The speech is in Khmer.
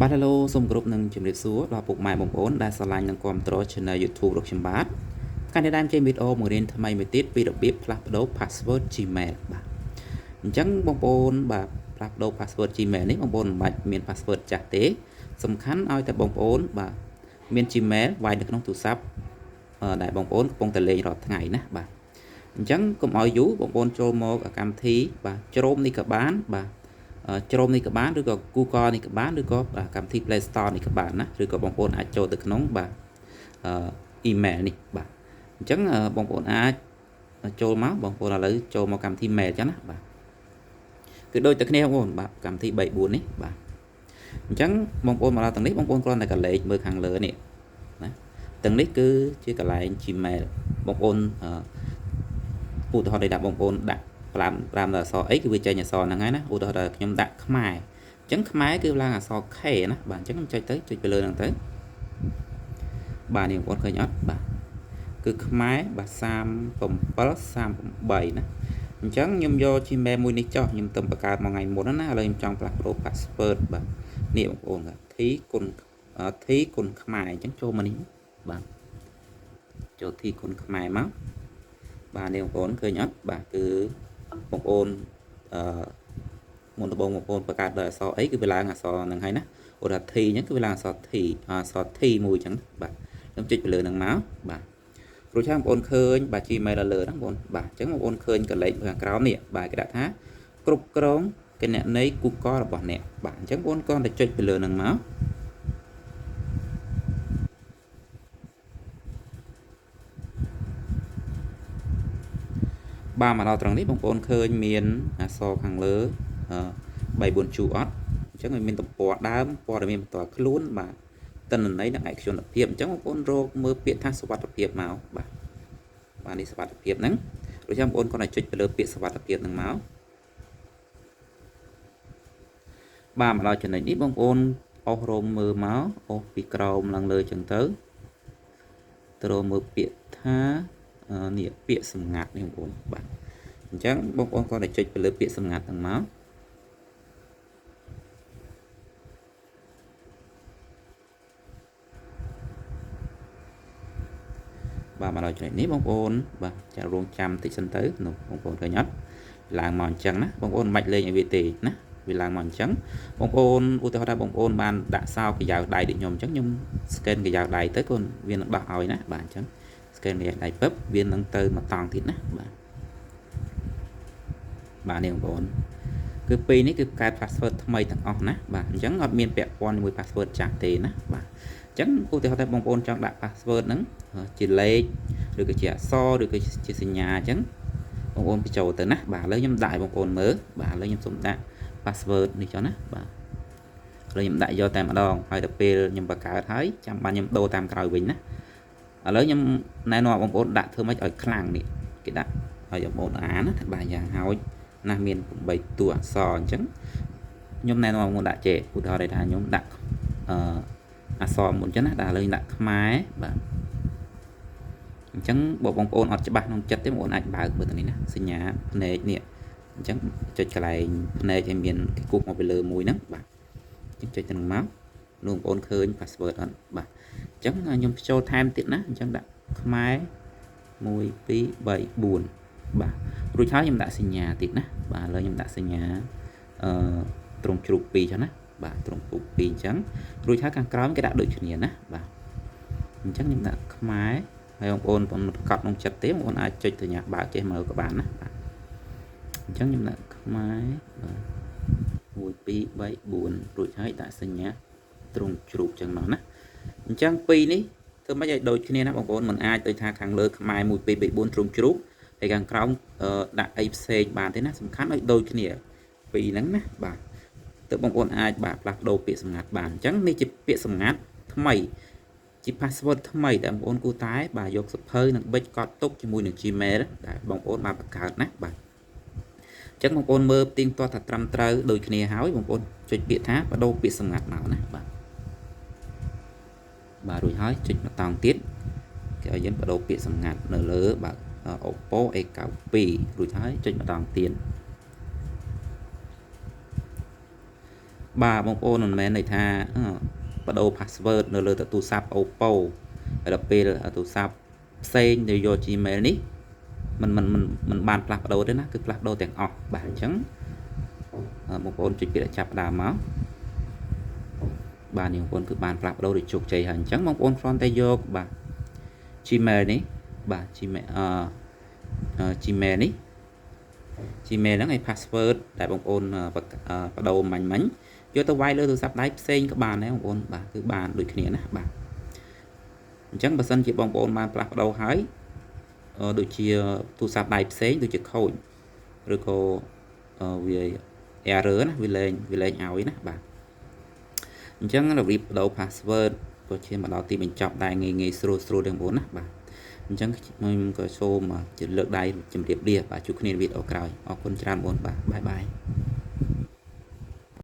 បាទ hello សូមគោរពនឹងជំរាបសួរដល់ពុកម៉ែបងប្អូនដែលស្រឡាញ់និងគាំទ្រ Channel YouTube របស់ខ្ញុំបាទថ្ងៃនេះដើមចេញវីដេអូមួយរៀនថ្មីមួយទៀតពីរបៀបផ្លាស់ប្ដូរ password Gmail បាទអញ្ចឹងបងប្អូនបាទផ្លាស់ប្ដូរ password Gmail នេះបងប្អូនមិនបាច់មាន password ចាស់ទេសំខាន់ឲ្យតែបងប្អូនបាទមាន Gmail វាយនៅក្នុងទូរស័ព្ទដែលបងប្អូនកំពុងតែលេងរាល់ថ្ងៃណាបាទអញ្ចឹងកុំឲ្យយូរបងប្អូនចូលមកកម្មវិធីបាទជ្រោមនេះក៏បានបាទជ្រោមនេះក៏បានឬក៏ Google នេះក៏បានឬក៏កម្មវិធី Play Store នេះក៏បានណាឬក៏បងប្អូនអាចចូលទៅក្នុងបាទemail នេះបាទអញ្ចឹងបងប្អូនអាចចូលមកបងប្អូនឥឡូវចូលមកកម្មវិធី mail ចឹងណាបាទគឺដូចតែគ្នាបងប្អូនបាទកម្មវិធី3 4នេះបាទអញ្ចឹងបងប្អូនមកដល់ទាំងនេះបងប្អូនគ្រាន់តែកលេចមើលខាងលើនេះណាទាំងនេះគឺជាកន្លែង Gmail បងប្អូនឧទាហរណ៍ដែលបងប្អូនដាក់5អក្សរអីគឺវាចេញអក្សរហ្នឹងហើយណាឧទាហរណ៍ខ្ញុំដាក់ខ្មែរអញ្ចឹងខ្មែរគឺឡើងអក្សរ K ណាបាទអញ្ចឹងខ្ញុំចុចទៅលើហ្នឹងទៅបាទនេះបងប្អូនឃើញអត់បាទគឺខ្មែរបាទ37ណាអញ្ចឹងខ្ញុំយក Gmail មួយនេះចុះខ្ញុំទៅបង្កើតមួយថ្ងៃមុនណាឥឡូវខ្ញុំចង់ផ្លាស់ប្ដូរ password បាទនេះបងប្អូនបាទ T គុណខ្មែរអញ្ចឹងចូលមកនេះបាទចូល T គុណខ្មែរមកបាទនេះបងប្អូនឃើញអត់បាទគឺបងប្អូនមុនដំបូងបងប្អូនបង្កើតដោយអក្សរអីគឺវាឡើងអក្សរហ្នឹងហើយណាឧទាហរណ៍ T អញ្ចឹងគឺវាឡើងអក្សរ T អក្សរ T មួយអញ្ចឹងបាទខ្ញុំចុចទៅលើហ្នឹងមកបាទព្រោះថាបងប្អូនឃើញបាទ Gmail លើហ្នឹងបងប្អូនបាទអញ្ចឹងបងប្អូនឃើញកលេចខាងក្រោមនេះបាទគេដាក់ថាគ្រប់គ្រងគណនី Google របស់អ្នកបាទអញ្ចឹងបងប្អូនគ្រាន់តែចុចទៅលើហ្នឹងមកបាទមកដល់ត្រង់នេះបងប្អូនឃើញមានអក្សរខាងលើ3 4ជួរអត់អញ្ចឹងវាមានទំព័រដើមព័ត៌មានបន្តខ្លួនបាទទិន្នន័យនិងឯកជនភាពអញ្ចឹងបងប្អូនរកមើលពាក្យថាសុវត្ថិភាពមកបាទនេះសុវត្ថិភាពហ្នឹងដូចជាបងប្អូនគាត់ឲ្យចុចទៅលើពាក្យសុវត្ថិភាពហ្នឹងមកបាទមកដល់ចំណុចនេះបងប្អូនអស់រងមើលមកអស់ពីក្រោមឡើងលើអញ្ចឹងទៅរកមើលពាក្យថានេះពាក្យសម្ងាត់នេះបងប្អូនបាទអញ្ចឹងបងប្អូនគាត់ឲ្យចុចទៅលើពាក្យសម្ងាត់ហ្នឹងមកបាទមកដល់ចំណុចនេះបងប្អូនបាទចារងចាំតិចសិនទៅបងប្អូនឃើញអត់ឡើងមកអញ្ចឹងណាបងប្អូនមិនបាច់លេងឲ្យវាទេណាវាឡើងមកអញ្ចឹងបងប្អូនឧទាហរណ៍ថាបងប្អូនបានដាក់សោកយ៉ាវដៃដូចខ្ញុំអញ្ចឹងខ្ញុំ scan កយ៉ាវដៃទៅគាត់វានឹងដោះឲ្យណាបាទអញ្ចឹង scan កយ៉ាវដៃពឹបវានឹងទៅមកតង់ទៀតណាបាទនេះបងប្អូនគឺពីរនេះគឺកែ password ថ្មីទាំងអស់ណាបាទអញ្ចឹងអត់មានពាក់ព័ន្ធជាមួយ password ចាស់ទេណាបាទអញ្ចឹងឧទាហរណ៍ថាបងប្អូនចង់ដាក់ password ហ្នឹងជាលេខឬក៏ជាអក្សរឬក៏ជាសញ្ញាអញ្ចឹងបងប្អូនបញ្ចូលទៅណាបាទឥឡូវខ្ញុំដាក់ឲ្យបងប្អូនមើលបាទឥឡូវខ្ញុំសូមដាក់ password នេះចុះណាបាទឥឡូវខ្ញុំដាក់យកតែម្ដងហើយដល់ពេលខ្ញុំបង្កើតហើយចាំបានខ្ញុំដូរតាមក្រោយវិញណាឥឡូវខ្ញុំណែនាំបងប្អូនដាក់ធ្វើម៉េចឲ្យខ្លាំងនេះគេដាក់ឲ្យបងប្អូនអានណាបាទយ៉ាងហោចណាមាន8តួអក្សរអញ្ចឹងខ្ញុំណែនាំបងប្អូនដាក់ចេឧទាហរណ៍ថាខ្ញុំដាក់អក្សរមុនអញ្ចឹងណាដាក់ឥឡូវដាក់ខ្មែរបាទអញ្ចឹងបើបងប្អូនអត់ច្បាស់ក្នុងចិត្តទេបងប្អូនអាចបើកមើលទៅនេះណាសញ្ញាភ្នែកនេះអញ្ចឹងចុចកន្លែងភ្នែកឲ្យមានគេគូបមកពីលើមួយហ្នឹងបាទអញ្ចឹងចុចទៅនឹងមកលោកបងប្អូនឃើញ password អត់បាទអញ្ចឹងខ្ញុំបញ្ចូលថែមទៀតណាអញ្ចឹងដាក់ខ្មែរ1 2 3 4បាទរួចហើយខ្ញុំដាក់សញ្ញាទៀតណាបាទឥឡូវខ្ញុំដាក់សញ្ញាត្រង់ជ្រូក2ចឹងណាបាទត្រង់ជ្រូក2អញ្ចឹងរួចហើយខាងក្រោមគេដាក់ដូចគ្នាណាបាទអញ្ចឹងខ្ញុំដាក់ខ្មែរហើយបងប្អូនមិនប្រកាសក្នុងចិត្តទេបងប្អូនអាចចុចសញ្ញាបើកចេះមើលក៏បានណាបាទអញ្ចឹងខ្ញុំដាក់ខ្មែរបាទ1 2 3 4រួចហើយដាក់សញ្ញាត្រង់ជ្រូកចឹងមកណាអញ្ចឹងពីរនេះធ្វើម៉េចឲ្យដូចគ្នាណាបងប្អូនមិនអាចដូចថាខាងលើខ្មែរ1 2 3 4ត្រង់ជ្រូកហើយខាងក្រោមដាក់អីផ្សេងបានទេណាសំខាន់ឲ្យដូចគ្នាពីរហ្នឹងណាបាទទើបបងប្អូនអាចបាទផ្លាស់ប្ដូរពាក្យសម្ងាត់បានអញ្ចឹងនេះជាពាក្យសម្ងាត់ថ្មីជា password ថ្មីដែលបងប្អូនគួរតែបាទយកសភៅនិងប៊ិចកត់ទុកជាមួយនឹង Gmail ដែលបងប្អូនបានបង្កើតណាបាទអញ្ចឹងបងប្អូនមើលទៀងទាត់ថាត្រឹមត្រូវដូចគ្នាហើយបងប្អូនចុចពាក្យថាបដូរពាក្យសម្ងាត់មកណាបាទរួចហើយចុចបតង់ទៀតគេឲ្យយើងបដូរពាក្យសម្ងាត់នៅលើបាទ Oppo A92 រួចហើយចុចបតង់ទៀត bà bông ôn mình men này tha bắt đầu password nơi lơ tụ sạp Oppo là pê tụ sạp xây để vô Gmail ní mình bàn plug đầu đấy nè cứ plug đầu tiền off bản trắng một ôn chỉ bị chập đà máu bà nhiều con cứ bàn plug đầu để chuột chạy hành trắng mong ôn front tay vô bà Gmail ní bà Gmail ní Gmail nó ngay password tại bông ôn bắt đầu mạnh mánh vô tao quay lơ tụ sạp đáy xây các bạn đấy bông ôn bà cứ bàn đôi khi nè bà chẳng bà sân chị bông ôn bàn plug đầu hái đôi chia tụ sạp đáy xây đôi chia khôi rồi cô về error nè vì lên áo ấy nè bà chẳng là việc đầu password có trên mà đó thì mình chọn đài nghề sro đường 4 nè bà chẳng mình có show mà chỉ lược đài chấm điểm địa và chụp hình video cài ở con tràn 4 bà bye bye